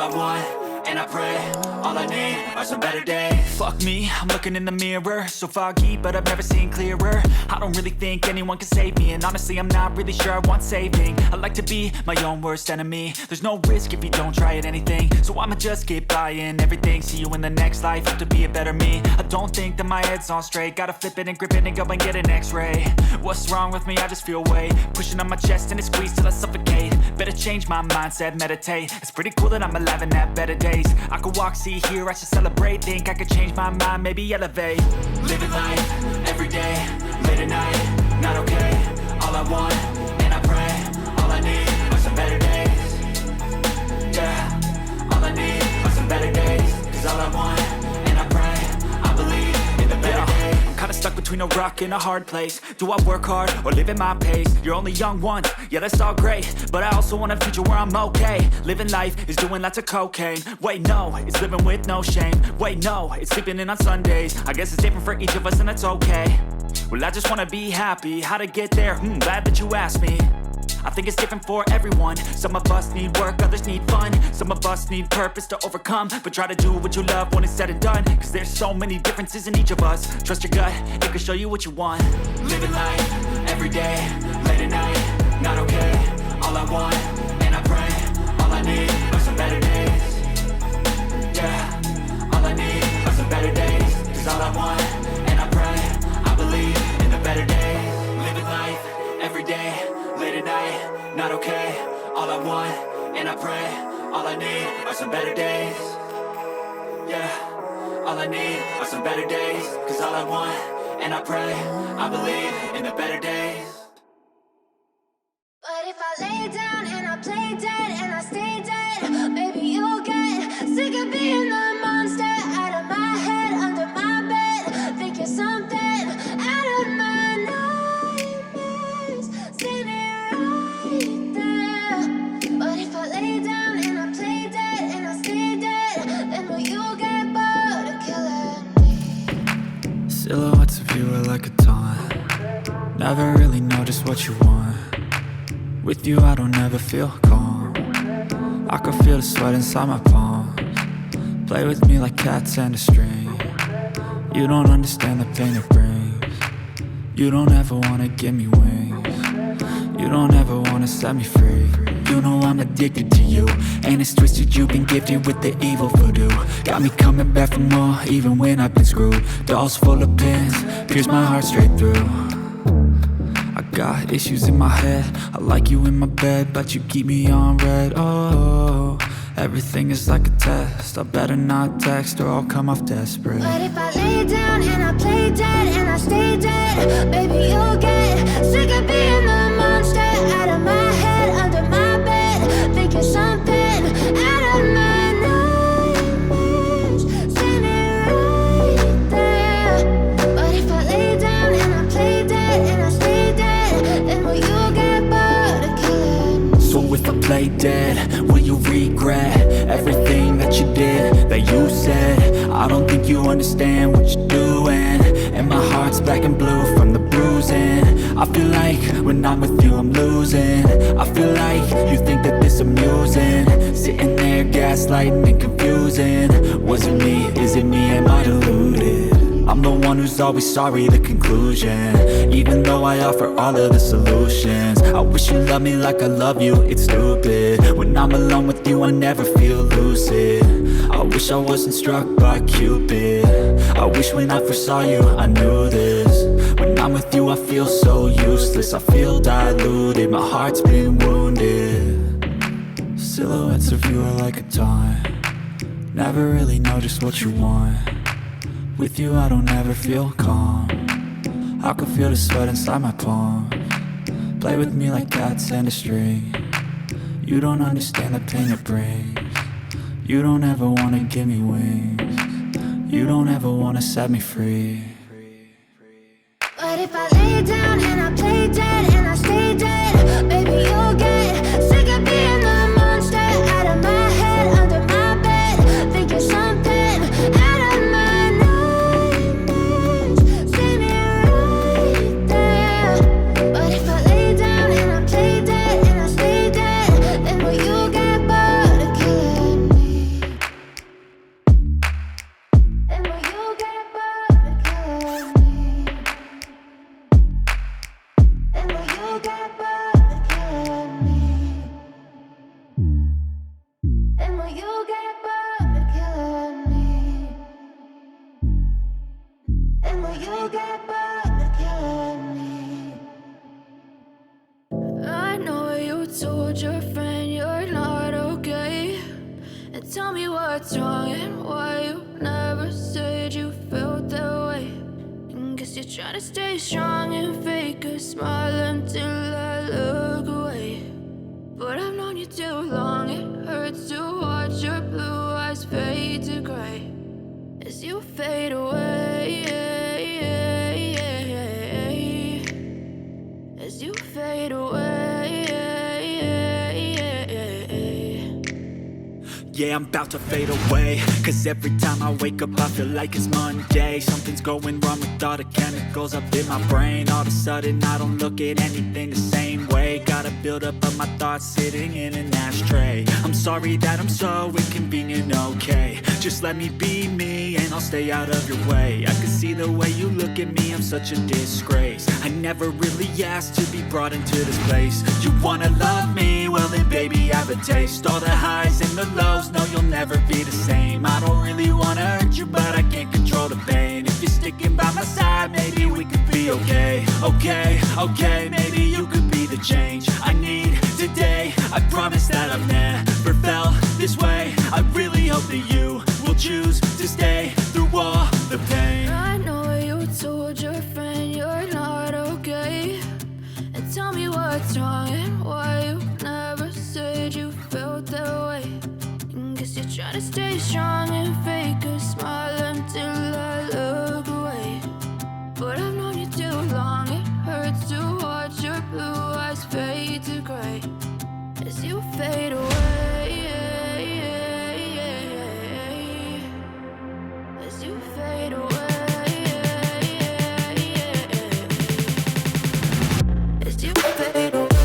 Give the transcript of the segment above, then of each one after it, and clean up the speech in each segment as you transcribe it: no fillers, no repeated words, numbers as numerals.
I want, and I pray, all I need are some better days. Fuck me, I'm looking in the mirror, so foggy, but I've never seen clearer. I don't really think anyone can save me, and honestly I'm not really sure I want saving. I like to be my own worst enemy. There's no risk if you don't try at anything, so I'ma just keep buying everything. See you in the next life, hope to be a better me. I don't think that my head's on straight, gotta flip it and grip it and go and get an x-ray. What's wrong with me? I just feel weight pushing on my chest and it squeezes till I suffocate. Better change my mindset, meditate. It's pretty cool that I'm alive and have better days. I could walk, see, hear, I should celebrate. Think I could change my mind, maybe elevate. Living life, every day, late at night, not okay. All I want, and I pray, all I need are some better days. Yeah, all I need are some better days. Cause all I want, and I pray, I believe in the better days. I'm kinda stuck between a rock and a hard place. Do I work hard or live at my pace? You're only young once, yeah that's all great, but I also want a future where I'm okay. Living life is doing lots of cocaine. Wait no, it's living with no shame. Wait no, it's sleeping in on Sundays. I guess it's different for each of us and that's okay. Well I just wanna be happy, how to get there? Glad that you asked me. I think it's different for everyone. Some of us need work, others need fun. Some of us need purpose to overcome. But try to do what you love when it's said and done. Cause there's so many differences in each of us. Trust your gut, it can show you what you want. Living life, every day, late at night, not okay. All I want, and I pray, all I need are some better days. Yeah, all I need are some better days. Cause all I want, and I pray, I believe in the better days. Living life, every day, late at night, not okay. All I want, and I pray, all I need are some better days. Yeah, all I need are some better days. Cause all I want, and I pray, I believe in the better days. But if I lay down and I play dead and I stay dead, maybe you'll get sick of being the monster out of my head, under my bed. Think you're something out of my nightmares, standing right there. But if I lay down and I play dead and I stay dead, then will you get bored of killing me? Silhouettes of you are like a taunt. Never really know just what you want. With you I don't ever feel calm. I can feel the sweat inside my palms. Play with me like cats and a string. You don't understand the pain it brings. You don't ever wanna give me wings. You don't ever wanna set me free. You know I'm addicted to you, and it's twisted, you've been gifted with the evil voodoo. Got me coming back for more, even when I've been screwed. Dolls full of pins, pierce my heart straight through. I got issues in my head, I like you in my bed, but you keep me on red. Oh, everything is like a test, I better not text or I'll come off desperate. But if I lay down and I play dead and I stay dead, baby you'll get sick of being the monster out of my head, under my bed. Think you're something out of my nightmares, standing right there. But if I lay down and I play dead and I stay dead, then will you get bored of killing me? So if I play dead, will you regret everything that you did, that you said? I don't think you understand what you're doing, and my heart's black and blue from the bruising. I feel like when I'm with you I'm losing. I feel like you think that this amusing, sitting there gaslighting and confusing. Was it me? Is it me? Am I deluded? I'm the one who's always sorry, the conclusion. Even though I offer all of the solutions, I wish you loved me like I love you, it's stupid. When I'm alone with you I never feel lucid. I wish I wasn't struck by Cupid. I wish when I first saw you I knew this. When I'm with you I feel so useless, I feel diluted, my heart's been wounded. Silhouettes of you are like a taunt. Never really know just what you want. With you I don't ever feel calm. I can feel the sweat inside my palms. Play with me like cats and a string. You don't understand the pain it brings. You don't ever wanna give me wings. You don't ever wanna set me free. But if I lay down and I play dead and I stay dead, baby you'll get sick of being the monster out of my head, under my bed. Think you're something out of my nightmares, standing right there. But if I lay down and I play dead and I stay dead, then will you get bored of killing me? what's wrong and why you never said you felt that way. And guess you're trying to stay strong and fake a smile until I look away. But I've known you too long, it hurts to watch your blue eyes fade to gray as you fade away, as you fade away. Yeah, I'm about to fade away, cause every time I wake up I feel like it's Monday. Something's going wrong with all the chemicals up in my brain. All of a sudden I don't look at anything the same way. Got a buildup of my thoughts sitting in an ashtray. I'm sorry that I'm so inconvenient, okay. Just let me be me and I'll stay out of your way. I can see the way you look at me, I'm such a disgrace. I never really asked to be brought into this place. You wanna love me? Well then baby I have a taste. All the highs and the lows, no you'll never be the same. I don't really wanna hurt you but I can't control the pain. If you're sticking by my side maybe we could be okay. Okay, maybe you could be the change I need today. I promise that I've never felt this way. I really hope that you will choose to stay through all the pain. I know you told your friend you're not okay, and tell me what's wrong and why you never said you felt that way. And guess you're trying to stay strong and fake a smile until I look away. But I've known you too long, it hurts to watch your blue eyes fade to gray as you fade away, as you fade away, as you fade away.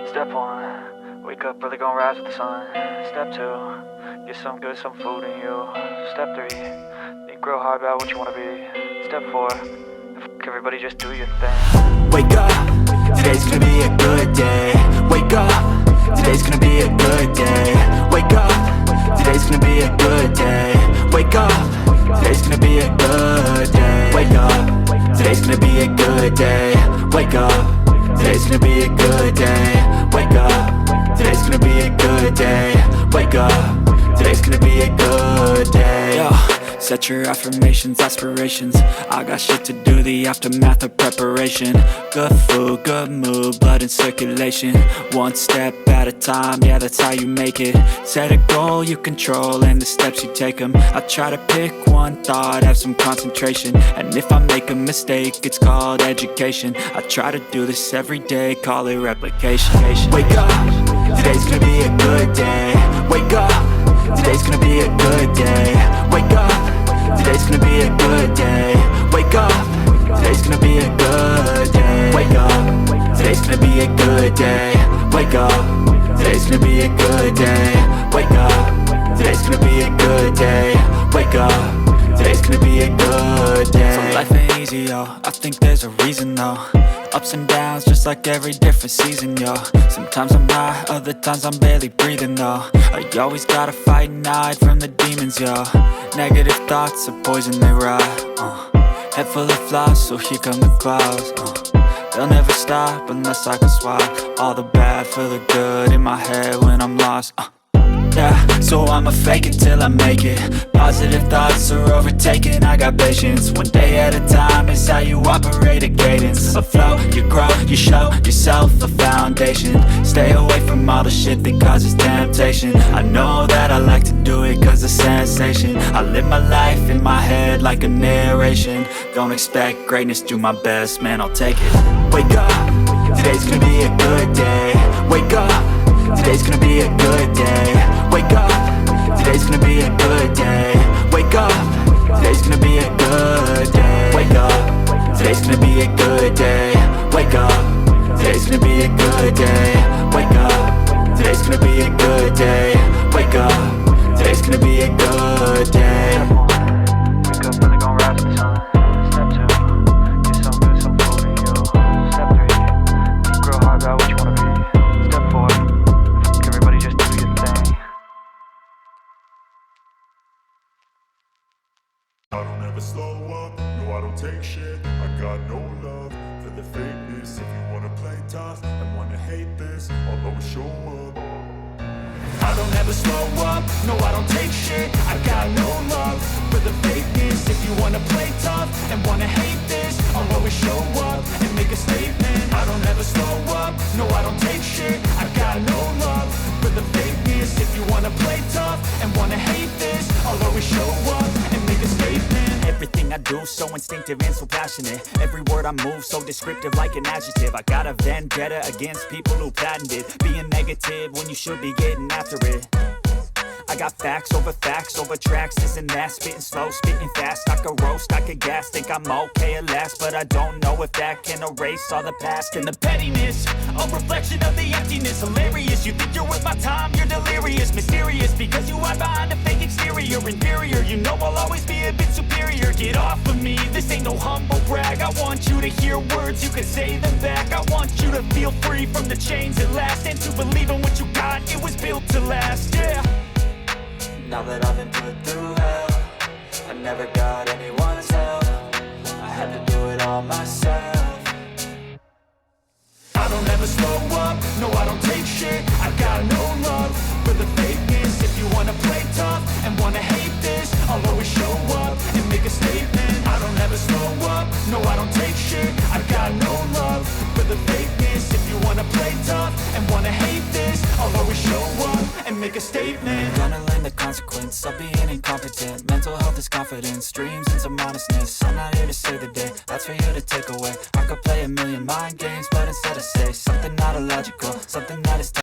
Step 1, wake up early, gonna rise with the sun. Step 2, get some good, some food in you. Step 3, think real hard about what you wanna be. Step 4, everybody just do your thing. Wake up, today's gonna be a good day. Wake up, today's gonna be a good day. Wake up, today's gonna be a good day. Wake up, today's gonna be a good day. Wake up, today's gonna be a good day. Wake up, today's gonna be a good day. Wake up, today's gonna be a good day. Wake up, today's gonna be a good day. Yo, Set your affirmations, aspirations. I got shit to do, the aftermath of preparation. Good food, good mood, blood in circulation. One step at a time, yeah, that's how you make it. Set a goal you control and the steps you take them. I try to pick one thought, have some concentration. And if I make a mistake, it's called education. I try to do this every day, call it replication. Wake up, today's gonna be a good day. Wake up, today's gonna be a good day. Wake up, today's gonna be a good day. Wake up, today's gonna be a good day. Wake up, today's gonna be a good day. Wake up, today's gonna be a good day. Wake up, today's gonna be a good day. Wake up, today's gonna be a good day. So life ain't easy, yo, I think there's a reason though. Ups and downs, just like every different season, yo. Sometimes I'm high, other times I'm barely breathing, though. I always gotta fight and hide from the demons, yo. Negative thoughts are poison, they rot. Head full of flies, so here come the clouds. They'll never stop unless I can swap all the bad for the good in my head when I'm lost. Yeah, so I'ma fake it till I make it. Positive thoughts are overtaken, I got patience. One day at a time is how you operate a cadence. A flow, you grow, you show yourself a foundation. Stay away from all the shit that causes temptation. I know that I like to do it cause it's sensation. I live my life in my head like a narration. Don't expect greatness, do my best, man, I'll take it. Wake up, today's gonna be a good day. Wake up, today's gonna be a good day. Wake up, today's gonna be a good day. Wake up, today's gonna be a good day. Wake up, today's gonna be a good day. Wake up, today's gonna be a good day. Wake up, today's gonna be a good day. Wake up, today's gonna be a good day. Wake up, really gon' rise with the sun. Step 2, get some good, some food in you. Step 3, think real hard about what you wanna be. Step 4, everybody just do your thing. I don't ever slow up, no I don't take shit. I got no love for the fakeness. If you wanna play tough and wanna hate this, I'll always show up. I don't ever slow up, no I don't take shit. I got no love for the fakeness. If you wanna play tough and wanna hate this, I'll always show up and make a statement. I don't ever slow up, no I don't take shit. I got no love for the fakeness. If you wanna play tough and wanna hate this, I'll always show up and make a statement. Everything I do so instinctive and so passionate. Every word I move so descriptive like an adjective. I got a vendetta against people who patented being negative when you should be getting after it. I got facts over tracks, this and that. Spitting slow, spitting fast. I could roast, I could gas. Think I'm okay at last, but I don't know if that can erase all the past. And the pettiness, a reflection of the emptiness. Hilarious, you think you're worth my time, you're delirious. Mysterious, because you hide behind a fake exterior. Inferior, you know I'll always be a bit superior. Get off of me, this ain't no humble brag. I want you to hear words, you can say them back. I want you to feel free from the chains at last, and to believe in what you got, it was built to last, yeah. Now that I've been put through hell, I never got anyone's help. I had to do it all myself. I don't ever slow up, no I don't take shit. I got no love for the fakeness. If you wanna play tough and wanna hate this, I'll always show up and make a statement. I don't ever slow up, no I don't take shit. I got no love for the fakeness. If you wanna play tough and wanna hate this, I'll always show up and make a statement. Gonna learn the consequence of being incompetent. Mental health is confidence, dreams and some honestness. I'm not here to save the day, that's for you to take away. I could play a million mind games, but instead I say something not illogical, something that is